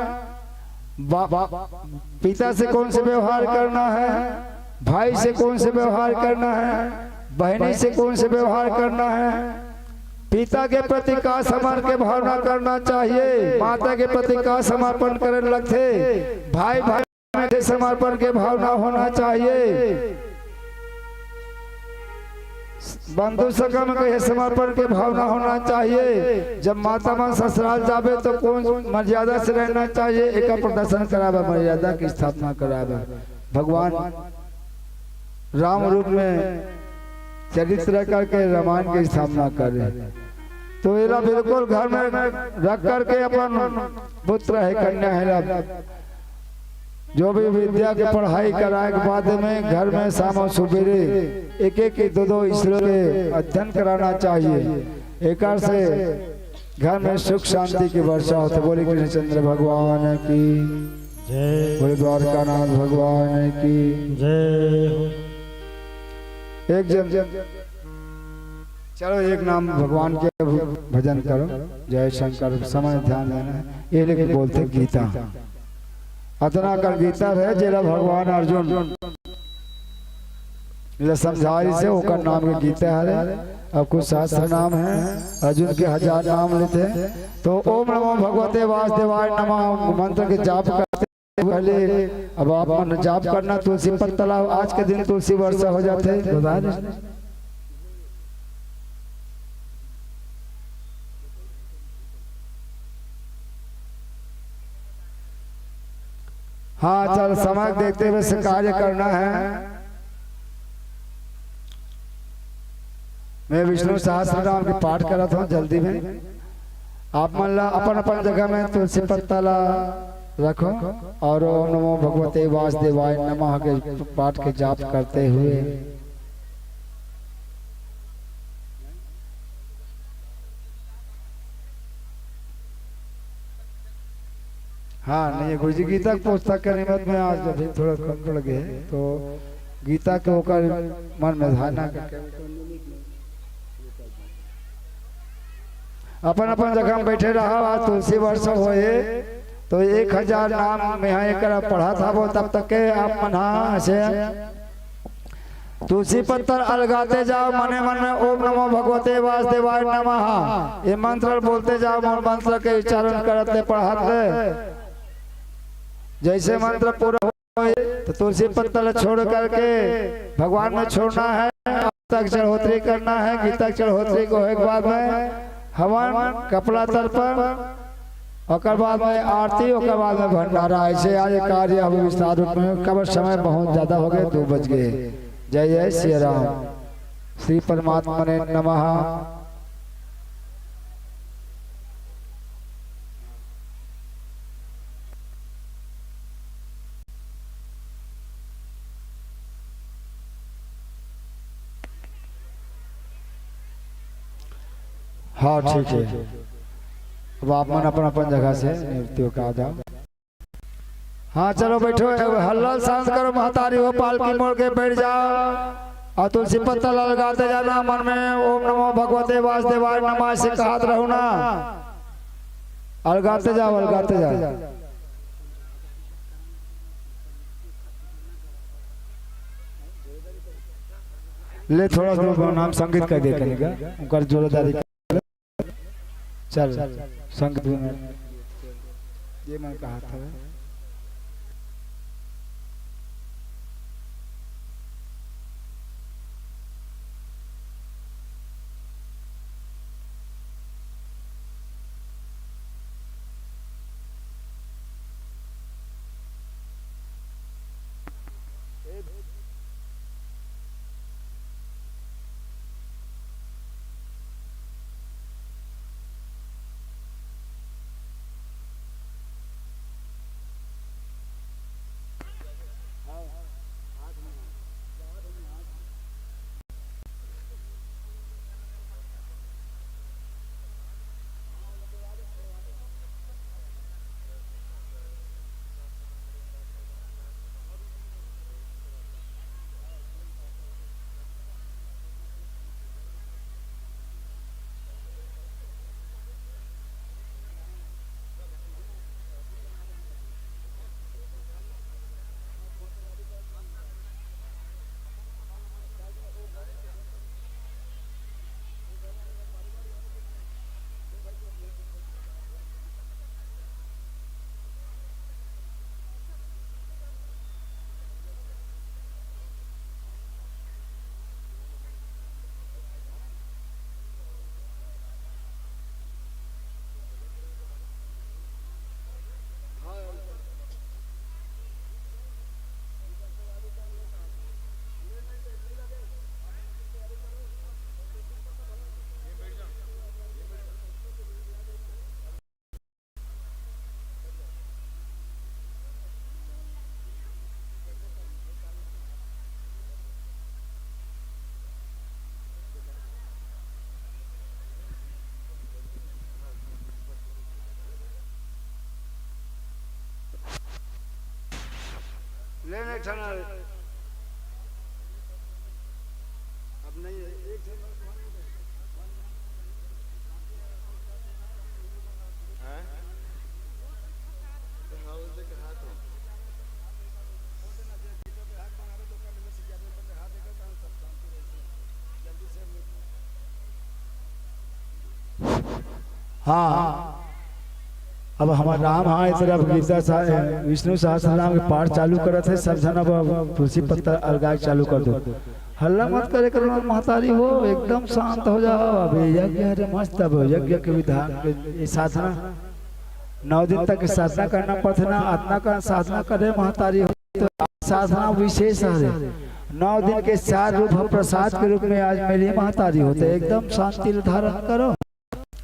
पिता से कौन से व्यवहार करना है, भाई से कौन से व्यवहार करना है, बहनी से कौन से व्यवहार करना है, पिता के प्रति का समर्पण के भावना करना चाहिए, माता के प्रति का समर्पण करने लगते, भाई भाई में समर्पण के भावना होना चाहिए, बंधु सगम के समर्पण के भावना होना चाहिए। जब माता मां ससुराल जावे तो कौन मर्यादा से रहना चाहिए, एक प्रदर्शन करावे, मर्यादा की स्थापना करावे। भगवान राम रूप में चरित्र करके रामायण की स्थापना करे, तो ये बिल्कुल घर में रख करके अपन पुत्र है, कन्या है, जो भी विद्या की पढ़ाई कराए के बाद में घर में शाम सुबेरे एक एक दो दो ईश्वर के अध्ययन कराना चाहिए। एक से घर में सुख शांति की वर्षा होती। बोले कृष्णचंद्र भगवान की जय, बोले द्वारकानाथ भगवान की जय। एक जन चलो एक नाम भगवान के भजन करो, जय शंकर। समय ध्यान देना, ये लेकिन बोलते गीता अतना कर गीता है जेला भगवान अर्जुन समझाई से ओकर नाम के गीता है। अब कुछ शास्त्र नाम है, अर्जुन के 1000 नाम लेते हैं। तो ओम नमो भगवते वासुदेवाय नमः मंत्र के जाप करते पहले। अब आप मन जाप करना, तुलसी पत्ता लाओ, आज के दिन तुलसी वर्षा हो जाते हैं। हाँ चल, समय देखते हुए से कार्य करना है। मैं विष्णु सहस्त्र नाम के पाठ कर रहा था जल्दी में। आप मन ला अपन अपन जगह में तुलसी पत्ता ला रखो और ओम नमो भगवते वासुदेवाय नमः के पाठ के जाप करते हुए हाँ नहीं, गुरु जी गीता के पुस्तक के निमित्त में आज अभी थोड़ा कम लगे, तो गीता के होकर मन में धारणा करके अपन अपन जगह में बैठे रहा। आज तुलसी वर्ष होए तो 1000 नाम में यहाँ एक पढ़ा था वो, तब तक के आप मना से तुलसी पत्थर अलगाते जाओ, मने मन में ओम नमो भगवते वासुदेवाय नमः ये मंत्र बोलते जाओ, मंत्र के उच्चारण करते पढ़ाते। जैसे मंत्र पूरा हो तो तुलसी पत्थर छोड़ करके भगवान में छोड़ना है, तक चढ़ोतरी करना है। गीता चढ़ोतरी को एक बाद में हवन, कपड़ा तर्पण, और बाद में आरती, और बाद में भंडारा। ऐसे आज कार्य अब विस्तार रूप में। कब समय बहुत ज्यादा हो गए, 2 बज गए। जय जय श्री राम, श्री परमात्मा ने नमः। हाँ ठीक है, अब आप मन अपन अपन जगह से नृत्यों का आ जाओ। हाँ चलो बैठो, हल्ला शांत करो, महतारी हो पालकी मोड़ के बैठ जाओ और तुलसी पत्ता लगाते जाना। मन में ओम नमो भगवते वासुदेवाय नमः से कहत रहो ना, अलगाते जाओ अलगाते जाओ। ले थोड़ा सा नाम संगीत कर दे करेगा, उनका जोरदारी चल संगीत ये मैं कहा था। लेने ठना अब नहीं है एक हाँ अब हमारा राम हाँ इस तरफ गीता विष्णु सहस्त्र नाम के पाठ चालू करत है सब जन अब तुलसी पत्ता अलगाए चालू कर दो हल्ला मत करे करो महतारी हो एकदम शांत हो जाओ अब यज्ञ है मस्त अब यज्ञ के विधान ये साधना 9 दिन तक साधना करना पड़ता ना आत्मा का साधना करे महतारी हो तो साधना विशेष है 9 दिन के 4 रूप प्रसाद के रूप में आज मेरी महतारी होते एकदम शांति धारण करो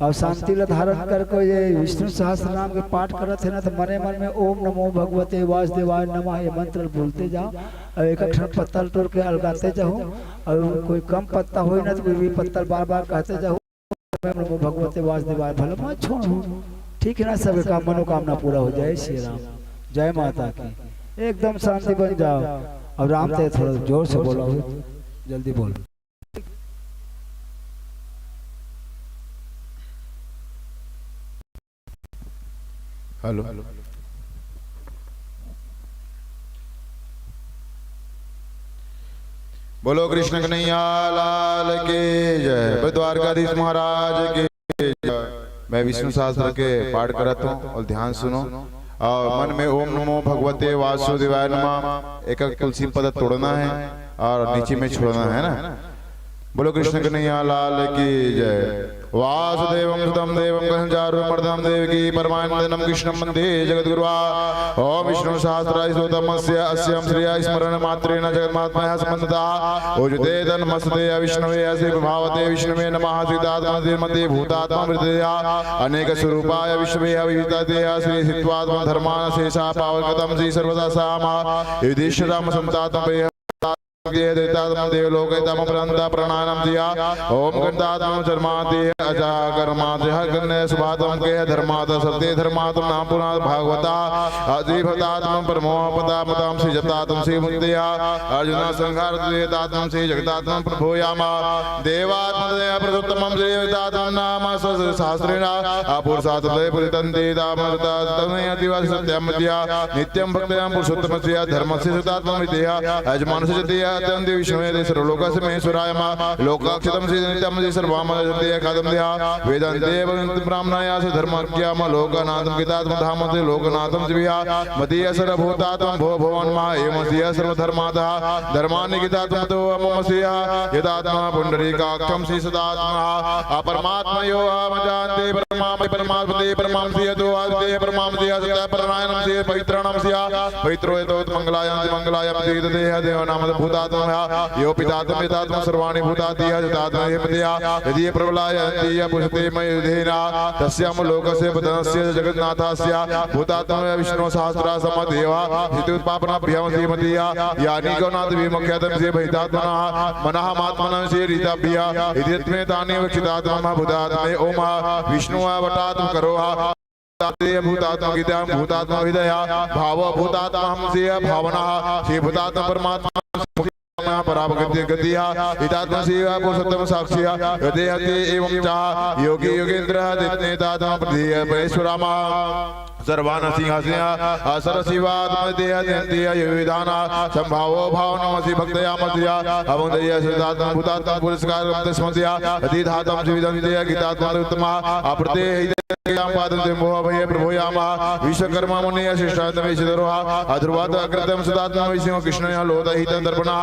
और शांति धारण करके ये विष्णु सहस्त्र नाम के पाठ करते हैं ना तो मने मन में ओम नमो भगवते वासुदेवाय नमः ये मंत्र बोलते जाओ और एक अक्षर पत्तल तोड़ के अलगाते जाओ और कोई कम पत्ता हो ना तो भी पत्तल बार बार कहते जाओ ओम नमो भगवते वासुदेवाय भले मत छोड़ो ठीक है ना सब का मनोकामना पूरा हो जाए श्री राम जय माता की एकदम शांति बन जाओ और राम ते थोड़ा जोर से बोलो जल्दी बोलो हेलो बोलो कृष्ण कन्हैया लाल के जय द्वारकाधीश महाराज के जय। मैं विष्णु सहस्त्र के पाठ करता हूँ और ध्यान सुनो और मन में ओम नमो भगवते वासुदेवाय नमः एक तुलसी पद तोड़ना है और नीचे में छोड़ना है ना। बोलो कृष्ण कन्हैया लाल की जय। वासुदेवं सुतं देवं कंचारुमर्दं देवकी परमानंदं कृष्णं वन्दे जगद्गुरुआ। ओम विष्णु सहस्राय स्तोत्रमस्य अस्यं श्रिया स्मरण मात्रेण जगन्मात्मनः संबंधता ओजते तन्मस्ते विष्णवे अस्य प्रभावते विष्णवे नमः श्रीदात्मने मध्ये भूतात्मा मृतया अनेक स्वरूपाय विष्णवे विविधते श्री सित्वात्म धर्मान शेषा पावकतम श्री सर्वदा सामा युधिष्ठिरं संतातं देवलोकम प्रणाम दिया ओम गंधात्म चरमाते अजागरमाते गण्य सुभातम के धर्मात सत्य धर्मात्म नाम पुराण भागवता अजीभतात्म परमोपदा मताम से जतात्म से मुक्तिया अर्जुन संहार देतात्म से जगतात्म प्रभोयामा देवात्मदया प्रसुत्तमं से वेदात्म नाम सहस्रेणा अपुरुषात्मदे पुरितन्ते दामरता तन्मय दिवास सत्यम दिया नित्यं भक्त्यां पुरुषोत्तमस्य धर्मस्य सतात्मं विद्या अजमानस्य जतिया तंदे विष्णुवे सर्वलोकस्य महेश्वराय मा लोकाक्षतम से नित्यम से सर्वामदे कादम दिया वेदांते ब्राह्मणाया से धर्मज्ञाम लोकनाथम गीतात्म धाम से लोकनाथम दिया मदीय सर्वभूतात्म भो भवन मा एवमस्य सर्वधर्मादा धर्मानि गीतात्म तो अममस्य यदात्मा पुंडरीकाक्षम से सदात्मा अपरमात्मयो अमजान्ते परमात्मते परमांस्य तो आदे परमांस्य सत्य परनायनम से पवित्राणम से पवित्रो तो मंगलायम देह देव नाम भूतात्मा यो पितात्म सर्वाणि भूताति जतात्मा यदि प्रबलाय पुष्पते मयुधेना तस्याम लोकस्य बदनस्य जगन्नाथस्य भूतात्मा विष्णु सहस्रा समदेवा हितोत्पापनाभ्याम श्रीमतिया यानि गौनाथ विमुख्यातम से भैतात्मना मनः मात्मनः से रीताभ्या इदित्मे तानि वक्षितात्मा भूतात्मे ओम विष्णु वटात्म करोहा भूतात्मा गीता भूतात्मा हृदया भाव भूतात्मा हमसे भावना श्री भूतात्मा परमात्मा पराभगत्य गतिया हितात्मा सेवा पुरुषोत्तम साक्षिया हृदय एवं चा योगी योगेंद्र नेतात्मा प्रधेय परेश्वरामा सर्वान सिंहासया असर शिवात्मदेह विधाना संभावो भावनमसि भक्तयामसया अवंदया श्रीदात्मा भूतात्मा पुरस्कार स्मृतिया अतिधातम श्रीविदन्तेय गीतात्मा उत्तमा अप्रते मोह प्रभोयामा विश्वकर्मा मुनि शिष्टात्मेशरोहा अध्रुवाद अकृतम सदात्मा विष्णु कृष्ण लोदहित दर्पणा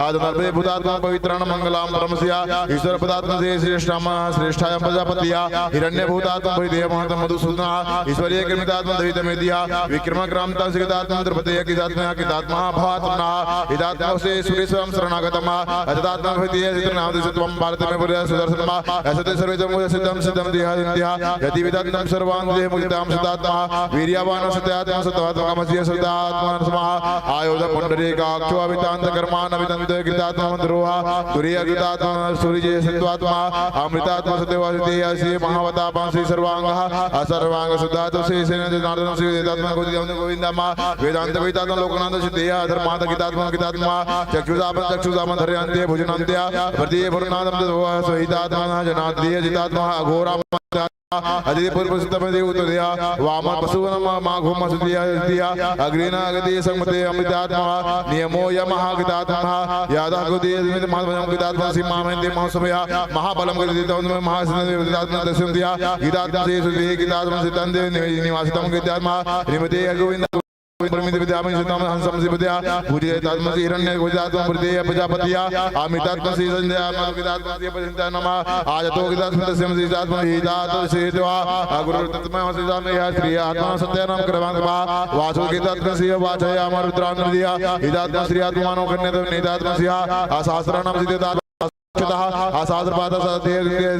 आदनर्भे भूतात्मा पवित्राण मंगलाम परमस्या ईश्वर पदात्मा से श्रेष्ठाम श्रेष्ठाय प्रजापतिया हिरण्य भूतात्मा भैदेव महतम मधुसूदना ईश्वरीय कृमितात्मा दवितमेदिया विक्रम क्रांता सिगतात्मा द्रपदय कितात्मा कितात्मा भावात्मना हितात्मा से सुरेश्वरम शरणागतमा अजतात्मा भैदेय चित्रनाम दिशत्वम भारत में पुरया सुदर्शनमा ऐसे सर्वेतम सिद्धम सिद्धम देहा इंद्रिया यदि विदात्म सर्वान् देह मुक्ताम सदात्मा वीर्यवान सत्यात्मा सत्वात्मकमस्य सदात्मा समः आयोध पुंडरीकाक्षो अवितांत कर्मान अवितंत कृतात्मा मंत्रोहा तुरीय कृतात्मा सूर्य सत्वात्मा अमृतात्मा सत्यवासितेय श्री महावतापां श्री सर्वांगः असर्वांग सुदातो से नारदम श्री वेदात्मा गोविंदमा वेदांत गीतात्मा लोकनाथ सिद्धेया धर्मात गीतात्मा चक्षुषापन चक्षुषापन धर्यांते भुजनांत्या प्रति भुरनादम देवा सहितात्मा जनाद्रिय जितात्मा अघोरा अधिपुर प्रसिद्धमदे उतदया वामन पशुवनम माघोम सुदिया अग्रेना अगदे संमते अमृतात्मा नियमो यमः गीतात्मा यादा गुदे मित महावनम गीतात्मा सीमा में दे महासमया महाबलम गीतात्मा में महासनदे गीतात्मा दशमदिया गीतात्मा से सुदे गीतात्मा सितंदे निवासितम गीतात्मा निमते गोविंद परमित विद्यामय सुतम हंसम सिद्ध्या पूजितात्मा से हिरण्य गीतात्मा प्रदेय प्रजापतिया अमितात्मा से संध्या गीतात्मा से प्रसिद्ध नमः आजतो गीतात्मा तस्म गीतात्मा हिदात सेतवा गुरु तत्मा सिद्धाम या श्री आत्मा सत्यानाम क्रमांकवा वासु गीतात्मा से वाचया अमर रुद्रांगदिया हिदात्मा श्री आत्मानो कन्या निदात्मा से सहस्रनाम सिद्धात आसाद्रपाद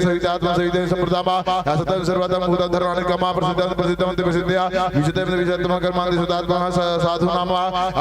सहितात्मा सहित संप्रदामा असतम सर्वतम भूत धर्माणि कमा प्रसिद्धम प्रसिद्धया विशुद्धम विशुद्धम कर्माणि सुतात्मा साधु नाम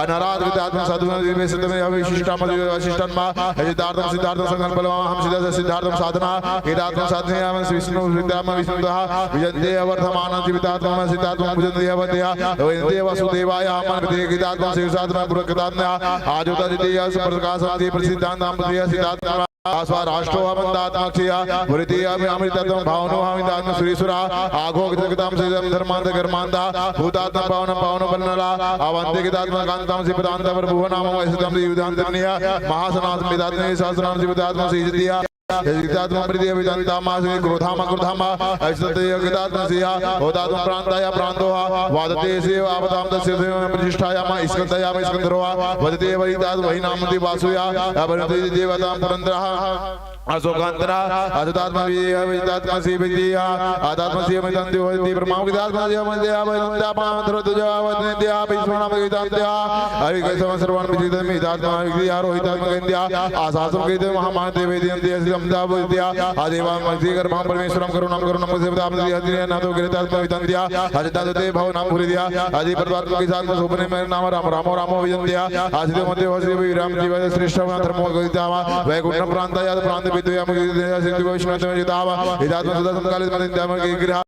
अनराध गीतात्मा साधु विशुद्धम विशिष्टम विशिष्टम अजितार्थम सिद्धार्थम संकल्पम हम सिद्धार्थम साधना गीतात्मा साधनया विष्णु विद्याम विष्णुदः विजन्ते वर्धमानं जीवितात्मा सिद्धात्मा भुजन्ते वदया वैन्ते वसुदेवाय अमन गीतात्मा शिवसाधना पुरकतात्मा आजोता दिया प्रकाशं प्रसिद्धानाम सिद्धात्मा आस्वा राष्ट्रो अमंदात्मक्षया वृतिया में अमृतत्व भावनो अमितात्म श्रीसुरा आघो गतगताम सिद्धम धर्मांत कर्मांता भूतात्म पावन पावन बन्नला अवंते गतात्म कांताम सिपदांत प्रभुवनाम वैसतम युधांतनिया महासनास मिदात्म सहस्रनाम सिपदात्म सिद्धिया गीतात्मा प्रीतिया विदांतामा से क्रोधामा क्रोधामा ऐसतय गीतात्मा सिया होतात्म प्रांताया प्रांतोहा वादते से आपदाम तस्य प्रतिष्ठायामा स्कंदयामा स्कंदरोहा वदते वैदात वही नामति वासुया अवरते देवतां पुरंदरः अशोकांतरा अदात्मा विदात्मा से विद्या आदात्मा से मिदंति होति ब्रह्मा विदात्मा से मंदया वंदा पांत्र तुजा वंद्या विश्वनाम गीतात्या हरि कैसव सर्वान विदित मिदात्मा विद्या रोहितात्मा गंद्या आसासम गीते महामाते वेदियंते समदा विद्या आदेवा मक्ति कर्म परमेश्वरम करुणाम करुणाम सेवताम दिया नातो गीतात्मा विदंत्या हरितादते भवनाम भूरिया आदि परमात्मा के साथ सुपने में नाम राम रामो रामो विदंत्या आदित्य मध्य वसी विराम जीव श्रेष्ठ धर्मो गीतावा वैकुंठ प्रांताया प्रांत विद्या सिद्धि वैष्णव जितावा हिदात्मा सदा संकालित मदिंद्याम के ग्रह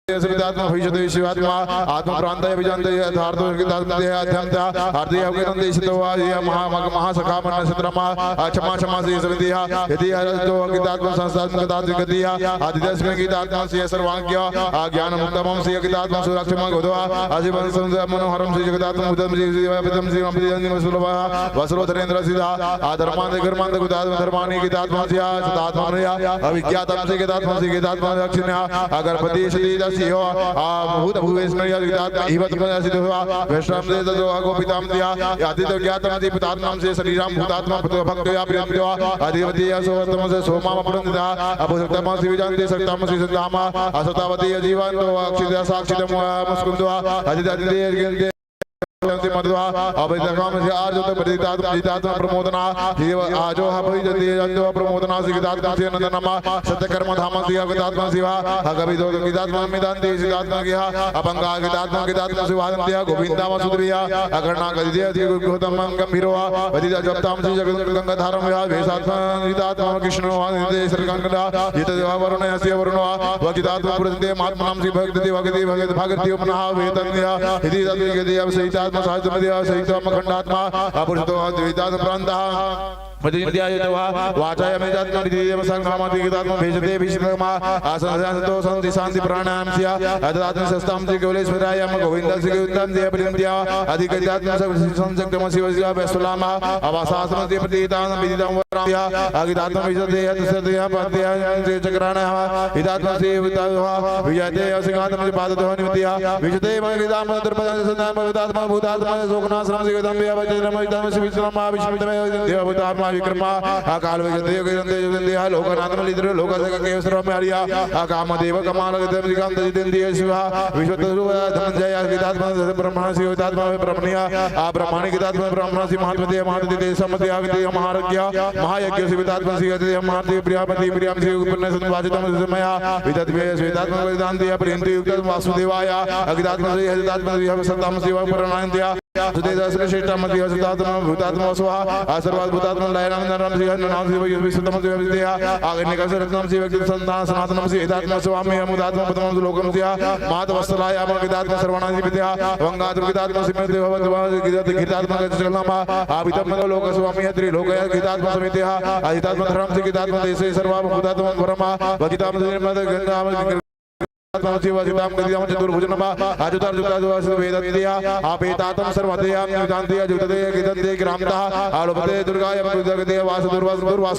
सवितात्मा भविष्यति शिवात्मा आत्मा प्रांताय विजंतय यथार्थो गीतात्मा देह अध्यंता आर्दय अवगतं देशितवा ये महासखा मन सत्रमा क्षमा क्षमा से सविदिया यदि हरतो गीतात्मा संस्थात्म गतादिगतिया आदिदस्म गीतात्मा से सर्वाज्ञ ज्ञान मुक्तमं से गीतात्मा सुरक्षम गोदवा आजीवन संस मनोहरम से गीतात्मा उदम से विदम से अमृतंजन सुलभा वसरोधरेंद्र सिद्धा आधर्मांत कर्मांत गीतात्मा धर्मानि गीतात्मा से सदात्मा अविज्ञातम से गीतात्मा दक्षिणा अगरपति सदी सिंहो भूत भुवेश्वरिया गीतात्मा हिवत प्रसिद्ध हुआ वैष्णव से जो गोपिताम दिया आदित्य ज्ञातम से पितात्माम से शरीराम भूतात्मा भक्तया प्रियंत्या अधिपति सोतम से सोमा अपरंदिता अभुसक्तम से विजंते सक्तम से संधामा असतावती जीवन तो अक्षित साक्षित मुस्कुंदवा आदित्य मध्वा अभितकाम से आर्जो प्रतितात्मा जितात्मा प्रमोदना जीव आजो हभि जति जंतो प्रमोदना से गीतात्मा से नंदनमा सत्यकर्म धाम से गीतात्मा शिवा अगविदो गीतात्मा मिदांते गीतात्मा किया अपंगा गीतात्मा शिवादंत्या गोविंदा मसुदरिया अगणना गदिया தி गौतम गंभीरवा वदिता जपताम से जगत गंगाधारम विहा वेसात्मा गीतात्मा कृष्णो वादिते सरगंगदा यत देवा वरुण यस्य वरुणवा वगीतात्मा प्रदते महात्मनाम से भक्ति भगति भगत भगति उपनः वेतन्या यदि तद् गदिया सहितात्मा साहित्यमदिया सहितम खंडात्मा अपुरुषतो द्वितात् प्रान्तः मदिन्द्यायतवा वाचाय मेदात्मा दिदेव संघामति गीतात्मा भेजते विष्णुमा आसनसंतो शांति शांति प्राणायाम सिया अदात्म सस्ताम से केवलेश्वरायम गोविंद से गोविंदम देव प्रियंत्या अधिगतात्मा संसक्तम शिवसिया वैसुलामा अवासासम से प्रतितान विदितम वराम्या अगितात्मा विजते यतसदया पत्या से चक्राणः हितात्मा से वितावा विजते असिंहात्मा से पादतो निमित्या विजते मगितात्मा दर्पदन सदात्मा वितात्मा भूतात्मा शोकनाश्रम से गतम या वज्रम वितात्मा से विश्वमा विष्णुदेव देव भूतात्मा विक्रमा अकाल विजते गंदे लोकनाथम लिद्र लोकसक केसर में हरिया कामदेव कमाल गदम दिगंत जितेंद्रिय शिवा विश्वतरुव धनंजय गीतात्मा ब्रह्मण शिव गीतात्मा ब्रह्मणिया ब्रह्मणि गीतात्मा ब्रह्मण शिव महात्मते महात्मते समते आगते महारज्ञ महायज्ञ शिव गीतात्मा शिव गते महात्मते प्रियापति प्रियम शिव पुण्य संवादितम समया विदत्वे गीतात्मा वेदांत प्रियंति युक्त वासुदेवाय गीतात्मा शिव गीतात्मा शिव सत्तम शिव प्रणयंत्या सुदेदासके श्रेष्ठमति असतात्म भूतात्म स्वाहा सर्वात् भूतात्म लयनाम नरम श्री नाम श्री विश्वतम श्री विद्या आगनिका रत्नम श्री व्यक्ति संतान सनातनम श्री हितात्म स्वामी अमुदात्म पदम लोकम श्री मात वत्सलाय अमगितात्म सर्वणादि विद्या वंगात्म गितात्म सिमर देववत्व गितात्म गजलनामा आवितम लोक स्वामी त्रि लोकय गितात्म समित्या अहितात्म धर्म श्री गितात्म देशे सर्वा भूतात्म ब्रह्मा वगितात्म निर्मद गंगाम शिवसिताम गदियाम चतुर्भुजनमा आजुतार जुतादवास वेदत्या आपेतातम सर्वदयाम जानतिया जुतदे गिदन्ते ग्रामतः आलोपते दुर्गायम दुर्गदे वास दुर्वास दुर्वास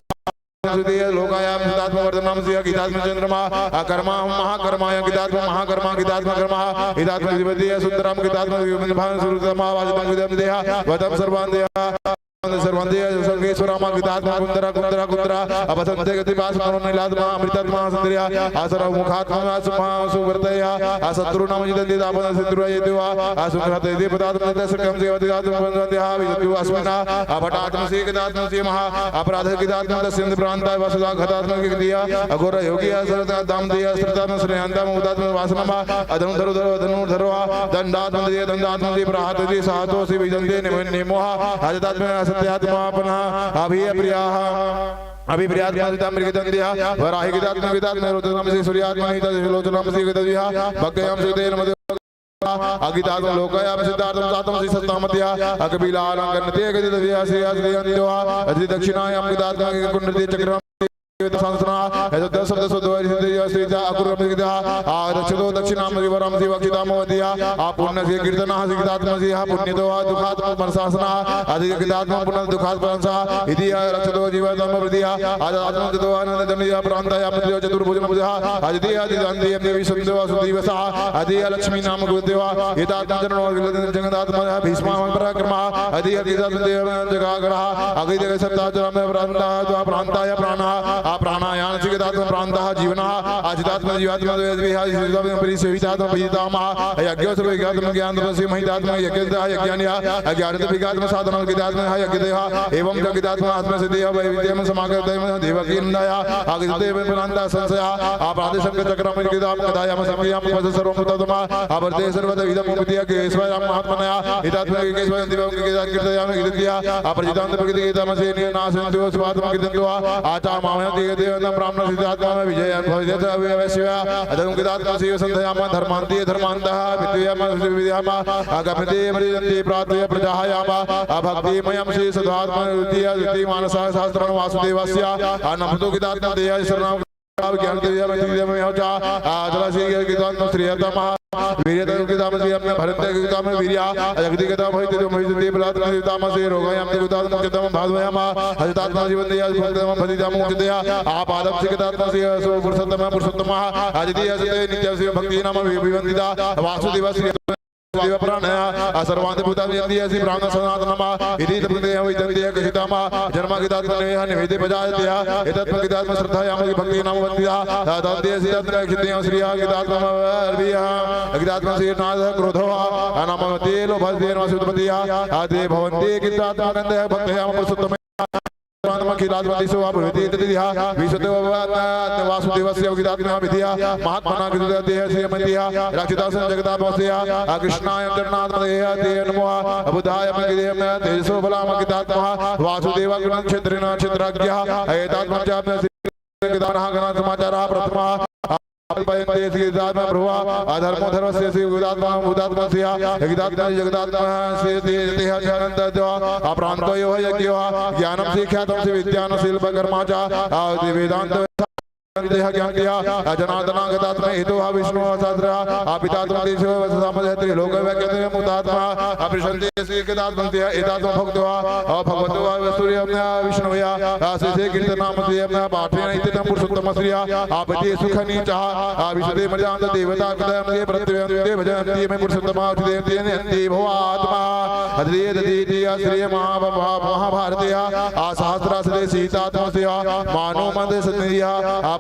सुदीय लोकायाम गितात्म वर्धनम सिया गितात्म चंद्रमा कर्मा महाकर्माय गितात्म महाकर्मा गितात्म कर्मा हितात्म दिवदीय सुंदरम गितात्म विभान सुरतमा वाजतम विदम देहा वदम सर्वान देहा सर्वंदे संगेश्वरामा गितात्मा कुंदरा कुंदरा कुंदरा अपसंते गति पास करो नीलात्मा अमृतात्मा सुंदरिया आसरा मुखात्मा सुमा सुवर्तया असत्रुना मजिदे दापन सिद्रुया येवा असुखते देवतात्मा दशकम देवतात्मा वंदया विदु अस्मना अपटात्मा से गितात्मा से महा अपराध गितात्मा दस्यंत प्रांता वसुदा घतात्मा के दिया अघोर योगी असरता दाम दिया श्रद्धात्मा श्रेयांता मुदात्मा वासनमा अधनु धरो धनु धरोवा दंडात्मा दे दंडात्मा दे प्रहात दे सातो से विजंदे नेमोहा आजतात्मा सत्यात्मा अपना अभिप्रियाः अभिप्रियात्मा मृगदंदिया वराहि गितात्मा गितात्मा रोदनम से सूर्यात्मा हित लोचनम से गितदिया भक्तयाम सुदेन मद अगितात्म लोकयाम सिद्धार्थम सातम से सत्तामत्या अकबिलालंकनते गदितव्या से आश्रयन्त्वा अधि दक्षिणायाम गितात्मा के कुंडते चक्रम संसना ऐसा दस शब्द सुद्वारी से श्रीजा अकुरमिता आदक्षतो दक्षिणाम विवरम शिवक्षितामवदिया पुण्य से कीर्तना सिद्धात्म से पुण्यतो दुखात्म मनसासना अधिक कीर्तात्म पुण्य दुखात् परंसा इति रक्षतो जीवतम वृद्धिया आदात्म ततो आनंद दंडिया प्रांताया मध्य चतुर्भुजन बुधा अदिति आदिदान्ति देवी सुदेवा सुदीवसा अदि लक्ष्मी नाम गुदेवा हितात्म जननो जगदात्म भीष्मा पराक्रमा अदि अदिदात्म देव जगागरा अगित सत्ताचरम प्रांता प्रांताय प्राणा प्राणायाम सिगतात्म प्रांतः जीवनः आजितात्म जीवात्म विहारितात्म परिसेवितात्म परितामा यज्ञोत्सव यज्ञात्म ज्ञानत्म से महितात्म यज्ञतः यज्ञान्या अज्ञानत्म विगात्म साधनं विगात्म यज्ञदेह एवं जगदात्म आत्म सिद्धेह वैविध्यम समागतम देवकीनन्दया आगतदेव प्रांतः संशया आपराधि संग चक्रम विगात्म दायाम संज्ञाम पद सर्वमुततमा अवर्ते सर्वद विदम उपदिया केशवराम महात्मनया हितात्म केशव दिवं कीर्तयाम कीर्तया अपरिजितांत प्रकृतिगीतम से नासंतो स्वात्म कीर्तनत्वा आचा मामय देवदेवना ब्राह्मण सिद्धात्मा विजय भविष्यत अवश्य अदम गितात्मा से संध्याम धर्मांति धर्मांतः विद्याम विद्याम आगमते मरिजन्ति प्रातः प्रजायाम भक्तिमयं श्री सदात्मा द्वितीय द्वितीय मानस शास्त्रं वासुदेवस्य अनमतो गितात्मा देय शरणं ज्ञान देय विद्यामय होजा आदरासी गितात्मा श्रीयतम वीर्यतम गितात्मा से अपने भरत गितात्मा वीर्या जगति गितात्मा हित महित बलात्म गितात्मा से रोगायाम गितात्मा गितात्मा भागवयाम हजतात्मा जीवन देय भक्तम भजिताम मुक्तया आपादम से गितात्मा से सो पुरुषोत्तम पुरुषोत्तमः अदिति असते नित्य से भक्ति नाम विवंदिता वासुदेव श्री देव प्राणया सर्वांत भूतानि असि ब्राह्मण सनातनमा इति तपदेह विदन्ते कहितामा जन्म गितात्मनेह निवेदे बजायत्या एतत् गितात्म श्रद्धायाम भक्ति नाम वन्दिता तद्देह सिद्धं क्षितेय श्रिया गितात्म अर्भिया गितात्म से नाद क्रोधो अनामते लोभदेन वसुतपतिया आदे भवन्ते गितात्म नन्दः भक्तयाम पुरुषोत्तम किराजवतीसो अभवति तदिहा वासुदेवस्य गितात्मः विधिया महात्मना गितादेह से मतिया रक्षितासं जगदात्मस्य कृष्णाय जगन्नाथदेह ते नमो बुधाय मगिदेह तेजसो बलाम गितात्मः वासुदेव गुणक्षेत्रेण क्षेत्रज्ञः एतात्मं च गितानः गण समाचारः प्रथमा अल्पयन्ते गितात्मा प्रभुवा अधर्मो धर्मस्य से गितात्मा भूतात्मा से गितात्मा जगदात्मा से देह अनंत जो अप्रांतो यो यज्ञो ज्ञानम से ख्यातम से विद्यान शिल्प कर्मा च वेदांत देह ज्ञान दिया जनार्दना गतात्मा हेतु विष्णु शास्त्र आपितात्मा देशो वससामजत्रि लोक वैक्यते मुतात्मा अपिशन्ते से गतात्मन्ते एतात्मा भक्तवा भगवतो सूर्य विष्णुया आसे कीर्तनाम से अपना पाठेन इतम पुरुषोत्तम श्रिया आपते सुखनी चाह विशदे मजांत देवता कदम से प्रत्ययन्ते भजन्ति में पुरुषोत्तम देवते नंति भवात्मा हृदय दधीति श्रिय महाभारतया सहस्रा से सीतात्मा से मानो मद सन्निया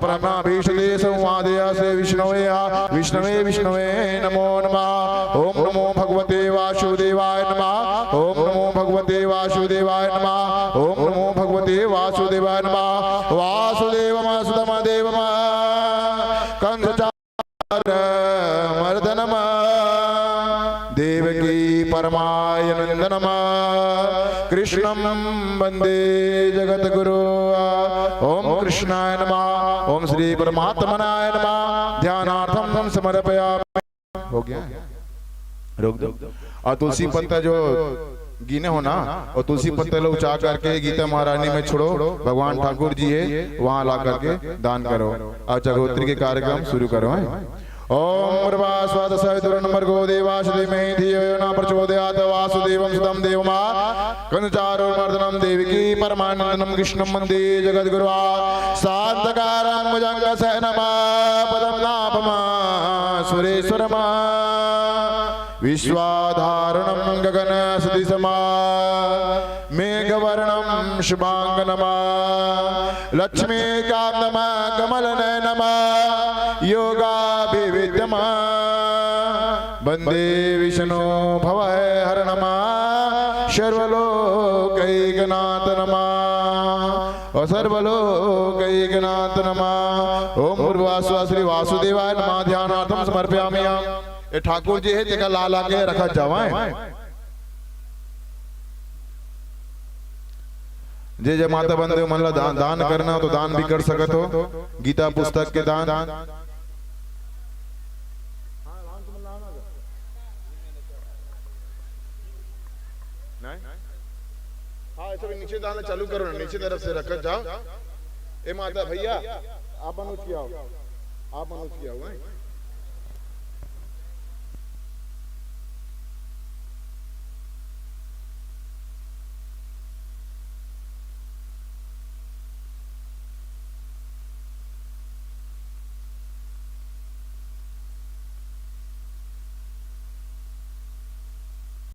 ब्रह्माभीषणे संवादया से विष्णवे विष्णवे नमो नमः ओम नमो भगवते वासुदेवाय नमः ओम नमो भगवते वासुदेवाय नमः ओम नमो भगवते वासुदेवाय नमः वासुदेवम सुतम देवम कंसचार मर्दनम देवकी परमानंदनम कृष्णं वंदे जगत गुरु। ओम कृष्णाय नमः। ओम श्री परमात्मनाय नमः। ध्यानार्थम समर्पयामि। हो गया, रोक दो। और तुलसी पत्ता जो गिने हो ना, और तुलसी पत्ते लोग चाह करके गीता महारानी में छोड़ो, भगवान ठाकुर जी है वहां ला करके दान करो। और जगोत्री के कार्यक्रम शुरू करो। ओम नंबर देवासुदेवमें धियो यो न प्रचोदयात् वासुदेवं सुतं देवमा कंचारुमर्दनं देवकी परमानंदनं कृष्णं वंदे जगद्गुरुं। शान्तकारं भुजङ्गशयनं पद्मनाभं सुरेश्वरं विश्वाधारणं गगन सदृशम् मेघवर्णं शुभांगनं लक्ष्मीकान्तं कमलनयनं योगाभिविद्यम् वंदे विष्णु भवहरणं सर्वलोकैकनाथ नमः। सर्वलोकैकनाथ नमः। ओम पूर्वास्वा श्री वासुदेवाय नमः। ध्यानार्थम समर्पयामि। ये ठाकुर जी है जगह ला ला के रखा जावाए। जे जय माता बंदे मन ला दान करना तो दान भी कर सकत हो। गीता पुस्तक के दान हाँ ऐसे भी नीचे दान चालू करो ना, नीचे तरफ से रखा जाओ। ए माता भैया आप अनुज किया हो, आप अनुज किया हुआ है।